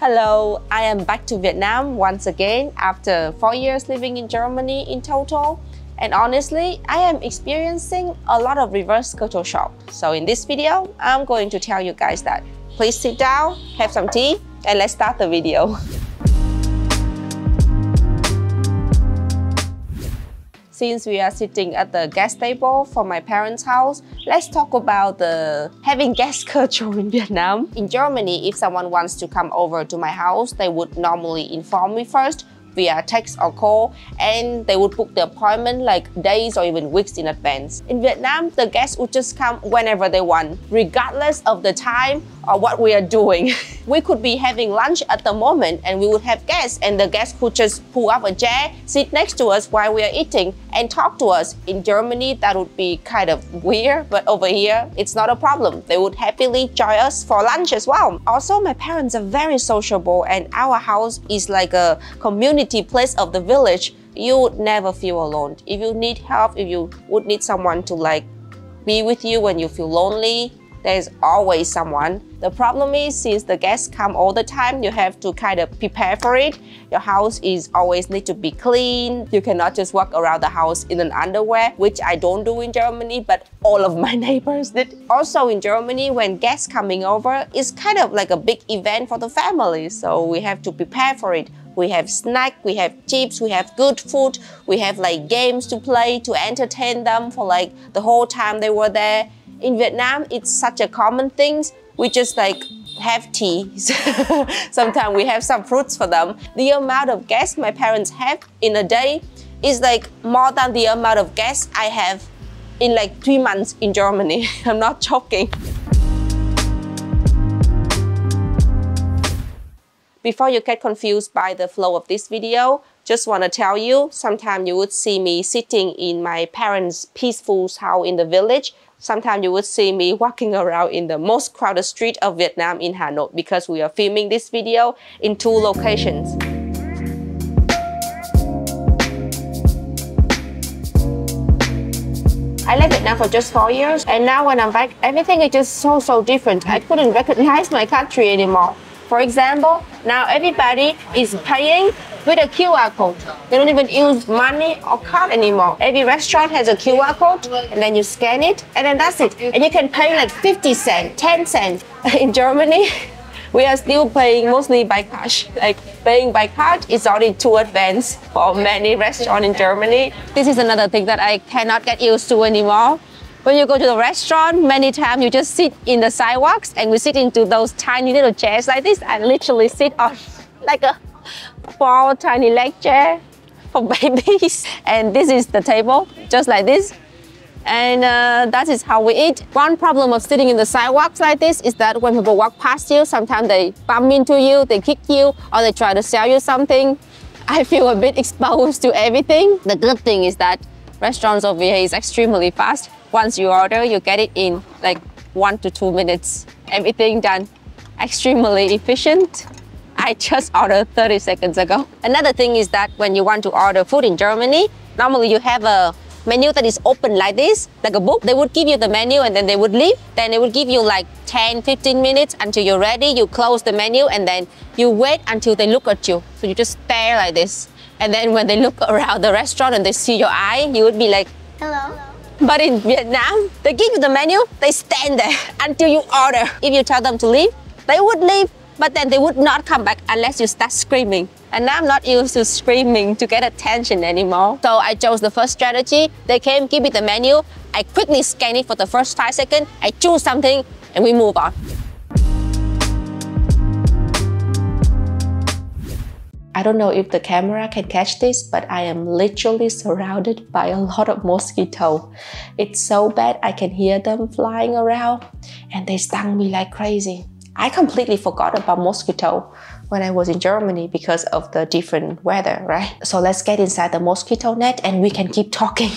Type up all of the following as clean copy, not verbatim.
Hello, I am back to Vietnam once again after 4 years living in Germany in total. And honestly, I am experiencing a lot of reverse culture shock. So in this video, I'm going to tell you guys that. Please sit down, have some tea, and let's start the video. Since we are sitting at the guest table for my parents' house, let's talk about the having guest culture in Vietnam. In Germany, if someone wants to come over to my house, they would normally inform me first via text or call, and they would book the appointment like days or even weeks in advance. In Vietnam, the guests would just come whenever they want, regardless of the time or what we are doing. We could be having lunch at the moment and we would have guests, and the guests could just pull up a chair, sit next to us while we are eating and talk to us. In Germany, that would be kind of weird, but over here, it's not a problem. They would happily join us for lunch as well. Also, my parents are very sociable and our house is like a community place of the village. You would never feel alone. If you need help, if you would need someone to like be with you when you feel lonely, there's always someone. The problem is, since the guests come all the time, you have to kind of prepare for it. Your house is always need to be clean. You cannot just walk around the house in an underwear, which I don't do in Germany, but all of my neighbors did. Also in Germany, when guests coming over, it's kind of like a big event for the family. So we have to prepare for it. We have snacks, we have chips, we have good food, we have like games to play to entertain them for like the whole time they were there. In Vietnam, it's such a common thing. We just like have tea. Sometimes we have some fruits for them. The amount of guests my parents have in a day is like more than the amount of guests I have in like 3 months in Germany. I'm not joking. Before you get confused by the flow of this video, just want to tell you, sometimes you would see me sitting in my parents' peaceful house in the village. Sometimes you would see me walking around in the most crowded street of Vietnam in Hanoi, because we are filming this video in 2 locations. I left Vietnam for just 4 years, and now when I'm back, everything is just so different. I couldn't recognize my country anymore. For example, now everybody is paying with a QR code. They don't even use money or card anymore. Every restaurant has a QR code, and then you scan it, and then that's it. And you can pay like 50 cents, 10 cents. In Germany, we are still paying mostly by cash. Like paying by card is already too advanced for many restaurants in Germany. This is another thing that I cannot get used to anymore. When you go to the restaurant, many times you just sit in the sidewalks, and we sit into those tiny little chairs like this. I literally sit on like a small tiny leg chair for babies. And this is the table, just like this. And that is how we eat. One problem of sitting in the sidewalks like this is that when people walk past you, sometimes they bump into you, they kick you, or they try to sell you something. I feel a bit exposed to everything. The good thing is that restaurants over here is extremely fast. Once you order, you get it in like 1 to 2 minutes. Everything done extremely efficient. I just ordered 30 seconds ago. Another thing is that when you want to order food in Germany, normally you have a menu that is open like this, like a book. They would give you the menu and then they would leave. Then they would give you like 10-15 minutes until you're ready. You close the menu and then you wait until they look at you. So you just stare like this. And then when they look around the restaurant and they see your eye, you would be like, hello. But in Vietnam, they give you the menu, they stand there until you order. If you tell them to leave, they would leave, but then they would not come back unless you start screaming. And I'm not used to screaming to get attention anymore. So I chose the first strategy. They came, give me the menu. I quickly scan it for the first 5 seconds. I choose something and we move on. I don't know if the camera can catch this, but I am literally surrounded by a lot of mosquitoes. It's so bad I can hear them flying around, and they stung me like crazy. I completely forgot about mosquito when I was in Germany because of the different weather, right? So let's get inside the mosquito net and we can keep talking.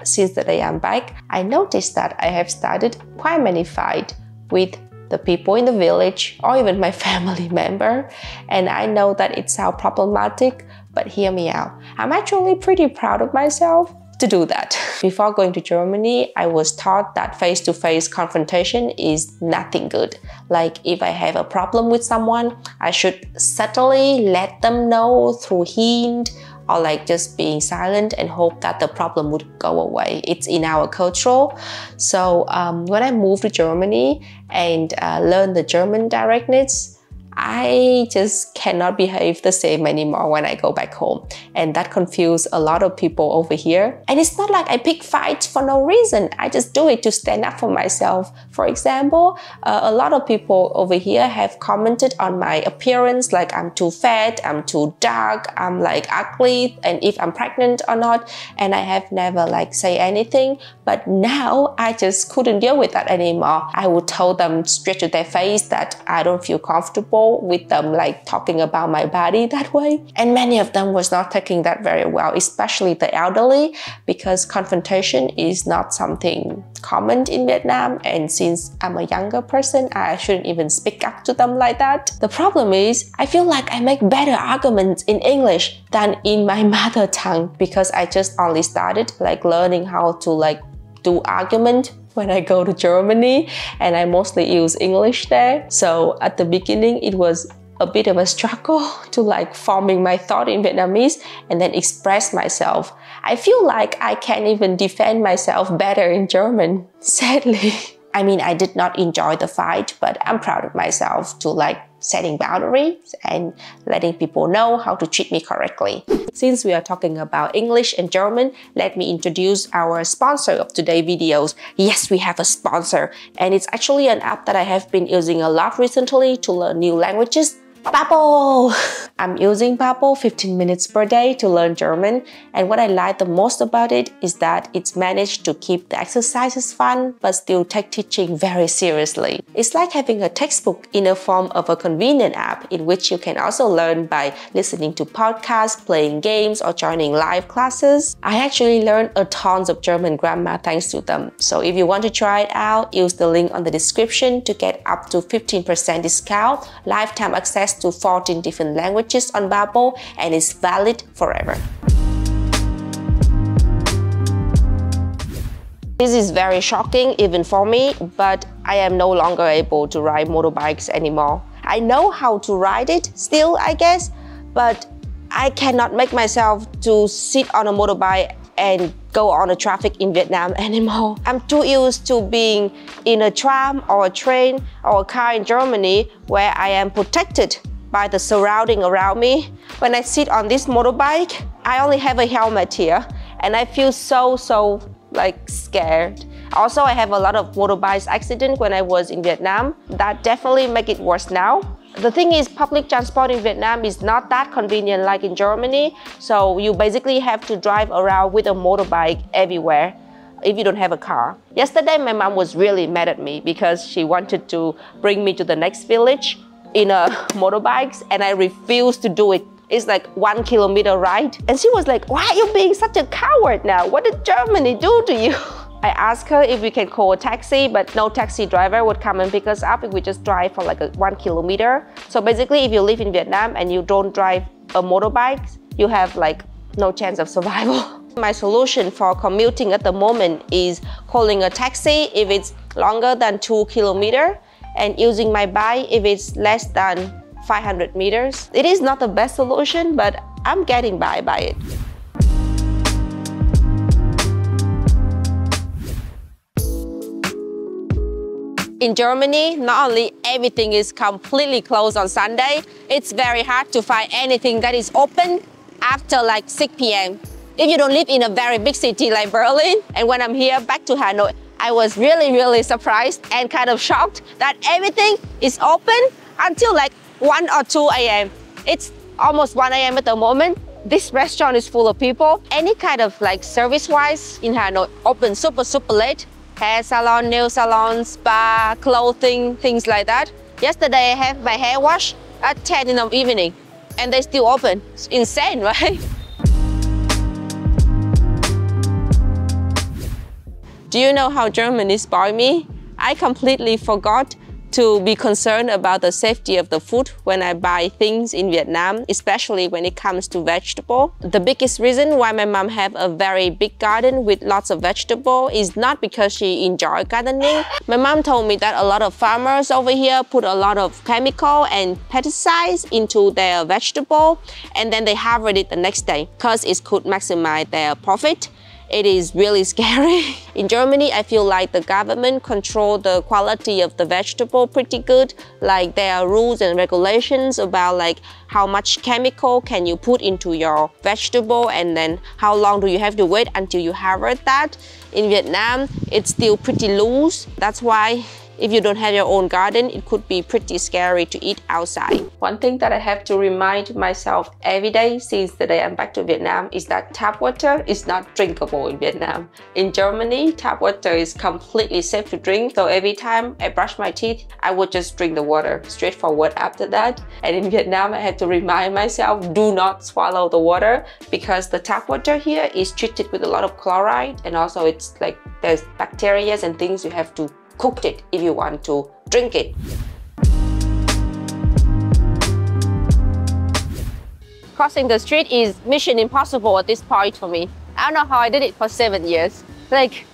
Since the day I'm back, I noticed that I have started quite many fights with the people in the village or even my family member. And I know that it sounds problematic, but hear me out. I'm actually pretty proud of myself. to do that. Before going to Germany, I was taught that face-to-face confrontation is nothing good. Like if I have a problem with someone, I should subtly let them know through hint or like just being silent and hope that the problem would go away. It's in our culture. So when I moved to Germany and learned the German directness, I just cannot behave the same anymore when I go back home. And that confused a lot of people over here. And it's not like I pick fights for no reason. I just do it to stand up for myself. For example, a lot of people over here have commented on my appearance, like I'm too fat, I'm too dark, I'm like ugly, and if I'm pregnant or not. And I have never like say anything. But now I just couldn't deal with that anymore. I would tell them straight to their face that I don't feel comfortable with them like talking about my body that way. And many of them was not taking that very well, especially the elderly, because confrontation is not something common in Vietnam. And since I'm a younger person, I shouldn't even speak up to them like that. The problem is, I feel like I make better arguments in English than in my mother tongue, because I just only started like learning how to like do argument when I go to Germany, and I mostly use English there. So at the beginning, it was a bit of a struggle to like forming my thought in Vietnamese and then express myself. I feel like I can't even defend myself better in German, sadly. I mean, I did not enjoy the fight, but I'm proud of myself to like setting boundaries and letting people know how to treat me correctly. Since we are talking about English and German, let me introduce our sponsor of today's videos. Yes, we have a sponsor, and it's actually an app that I have been using a lot recently to learn new languages. Babbel! I'm using Babbel 15 minutes per day to learn German, and what I like the most about it is that it's managed to keep the exercises fun but still take teaching very seriously. It's like having a textbook in a form of a convenient app in which you can also learn by listening to podcasts, playing games, or joining live classes. I actually learned a tons of German grammar thanks to them. So if you want to try it out, use the link on the description to get up to 15% discount, lifetime access to 14 different languages on Babbel, and it's valid forever. This is very shocking even for me, but I am no longer able to ride motorbikes anymore. I know how to ride it still, I guess, but I cannot make myself to sit on a motorbike and go on the traffic in Vietnam anymore. I'm too used to being in a tram or a train or a car in Germany where I am protected by the surrounding around me. When I sit on this motorbike, I only have a helmet here and I feel so like scared. Also, I have a lot of motorbike accidents when I was in Vietnam. That definitely make it worse now. The thing is, public transport in Vietnam is not that convenient like in Germany, so you basically have to drive around with a motorbike everywhere if you don't have a car. Yesterday, my mom was really mad at me because she wanted to bring me to the next village in a motorbike, and I refused to do it. It's like 1 kilometer ride. And she was like, why are you being such a coward now? What did Germany do to you? I asked her if we can call a taxi, but no taxi driver would come and pick us up if we just drive for like 1 kilometer. So basically, if you live in Vietnam and you don't drive a motorbike, you have like no chance of survival. My solution for commuting at the moment is calling a taxi if it's longer than 2 kilometers and using my bike if it's less than 500 meters. It is not the best solution, but I'm getting by it. In Germany, not only everything is completely closed on Sunday, it's very hard to find anything that is open after like 6 p.m. if you don't live in a very big city like Berlin. And when I'm here back to Hanoi, I was really surprised and kind of shocked that everything is open until like 1 or 2 a.m. It's almost 1 a.m. at the moment. This restaurant is full of people. Any kind of like service-wise in Hanoi open super late. Hair salon, nail salon, spa, clothing, things like that. Yesterday I have my hair washed at 10 in the evening and they still open. It's insane, right? Do you know how Germany spoiled me? I completely forgot to be concerned about the safety of the food when I buy things in Vietnam, especially when it comes to vegetable. The biggest reason why my mom have a very big garden with lots of vegetable is not because she enjoys gardening. My mom told me that a lot of farmers over here put a lot of chemical and pesticides into their vegetable, and then they harvest it the next day because it could maximize their profit. It is really scary. In Germany, I feel like the government control the quality of the vegetable pretty good. Like there are rules and regulations about like how much chemical can you put into your vegetable, and then how long do you have to wait until you harvest that. In Vietnam, it's still pretty loose. That's why if you don't have your own garden, it could be pretty scary to eat outside. One thing that I have to remind myself every day since the day I'm back to Vietnam is that tap water is not drinkable in Vietnam. In Germany, tap water is completely safe to drink. So every time I brush my teeth, I would just drink the water straightforward after that. And in Vietnam, I had to remind myself, do not swallow the water, because the tap water here is treated with a lot of chloride, and also it's like there's bacteria and things you have to cook it if you want to drink it. Crossing the street is mission impossible at this point for me. I don't know how I did it for 7 years. Like,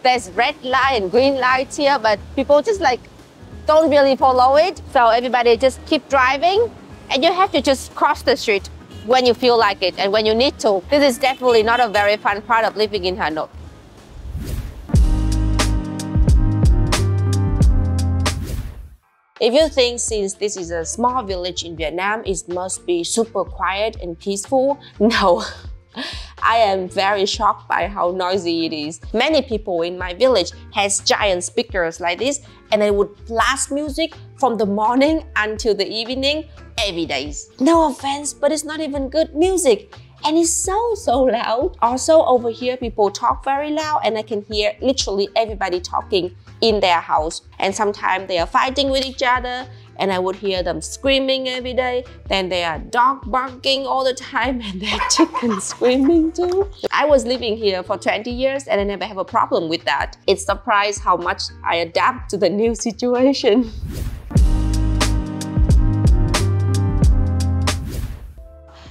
there's red light and green lights here, but people just like don't really follow it. So everybody just keep driving, and you have to just cross the street when you feel like it and when you need to. This is definitely not a very fun part of living in Hanoi. If you think since this is a small village in Vietnam, it must be super quiet and peaceful, no. I am very shocked by how noisy it is. Many people in my village has giant speakers like this, and they would blast music from the morning until the evening every day. No offense, but it's not even good music. And it's so loud. Also over here, people talk very loud, and I can hear literally everybody talking in their house. And sometimes they are fighting with each other, and I would hear them screaming every day. Then there are dogs barking all the time, and there are chickens screaming too. I was living here for 20 years and I never have a problem with that. It's surprised how much I adapt to the new situation.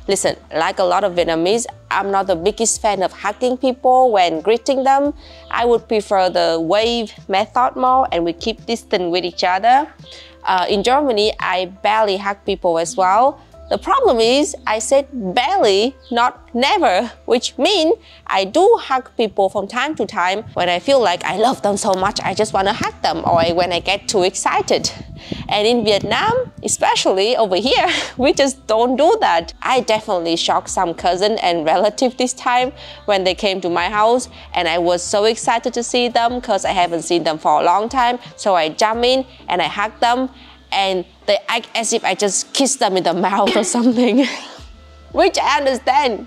Listen, like a lot of Vietnamese, I'm not the biggest fan of hugging people when greeting them. I would prefer the wave method more, and we keep distance with each other. In Germany, I barely hug people as well. The problem is, I said barely, not never, which means I do hug people from time to time when I feel like I love them so much, I just want to hug them, or when I get too excited. And in Vietnam, especially over here, we just don't do that. I definitely shocked some cousin and relative this time when they came to my house, and I was so excited to see them because I haven't seen them for a long time. So I jumped in and I hugged them, and they act as if I just kissed them in the mouth or something, which I understand.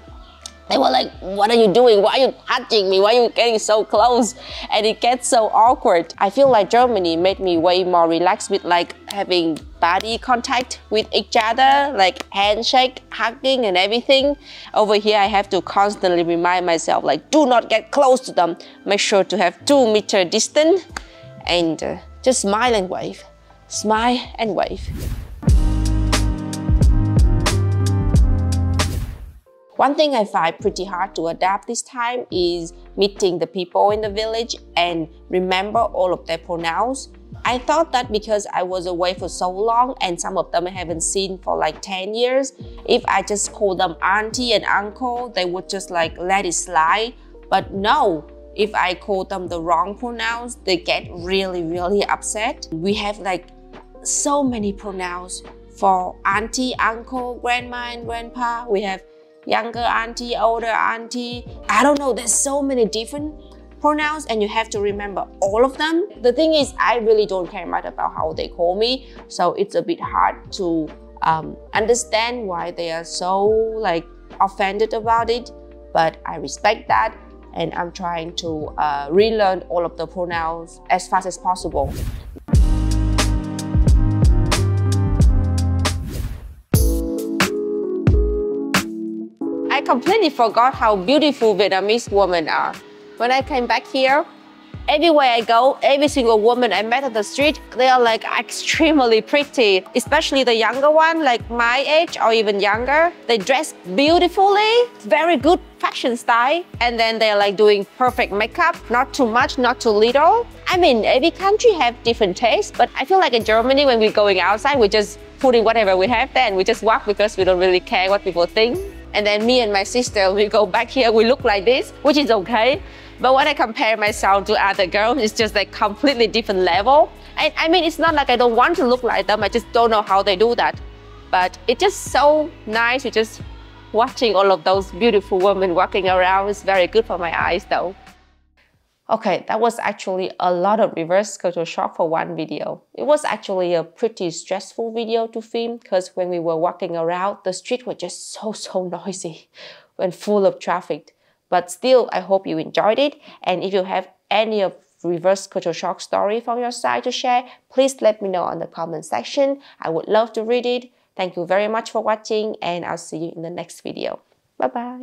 They were like, what are you doing? Why are you touching me? Why are you getting so close? And it gets so awkward. I feel like Germany made me way more relaxed with like having body contact with each other, like handshake, hugging and everything. Over here, I have to constantly remind myself, like, do not get close to them. Make sure to have 2 meter distance, and just smile and wave. Smile and wave. One thing I find pretty hard to adapt this time is meeting the people in the village and remember all of their pronouns. I thought that because I was away for so long and some of them I haven't seen for like 10 years, if I just call them auntie and uncle, they would just like let it slide. But no, if I call them the wrong pronouns, they get really upset. We have like so many pronouns for auntie, uncle, grandma and grandpa. We have younger auntie, older auntie. I don't know, there's so many different pronouns and you have to remember all of them. The thing is, I really don't care much about how they call me, so it's a bit hard to understand why they are so like offended about it. But I respect that, and I'm trying to relearn all of the pronouns as fast as possible. I completely forgot how beautiful Vietnamese women are. When I came back here, everywhere I go, every single woman I met on the street, they are like extremely pretty, especially the younger one, like my age or even younger. They dress beautifully, very good fashion style, and then they're like doing perfect makeup, not too much, not too little. I mean, every country have different tastes, but I feel like in Germany, when we're going outside, we just putting whatever we have there and we just walk because we don't really care what people think. And then me and my sister, we go back here, we look like this, which is okay. But when I compare myself to other girls, it's just like completely different level. And I mean, it's not like I don't want to look like them, I just don't know how they do that. But it's just so nice to just watching all of those beautiful women walking around. It's very good for my eyes though. Okay, that was actually a lot of reverse culture shock for one video. It was actually a pretty stressful video to film because when we were walking around, the street was just so noisy and full of traffic. But still, I hope you enjoyed it. And if you have any of reverse culture shock story from your side to share, please let me know on the comment section. I would love to read it. Thank you very much for watching and I'll see you in the next video. Bye bye.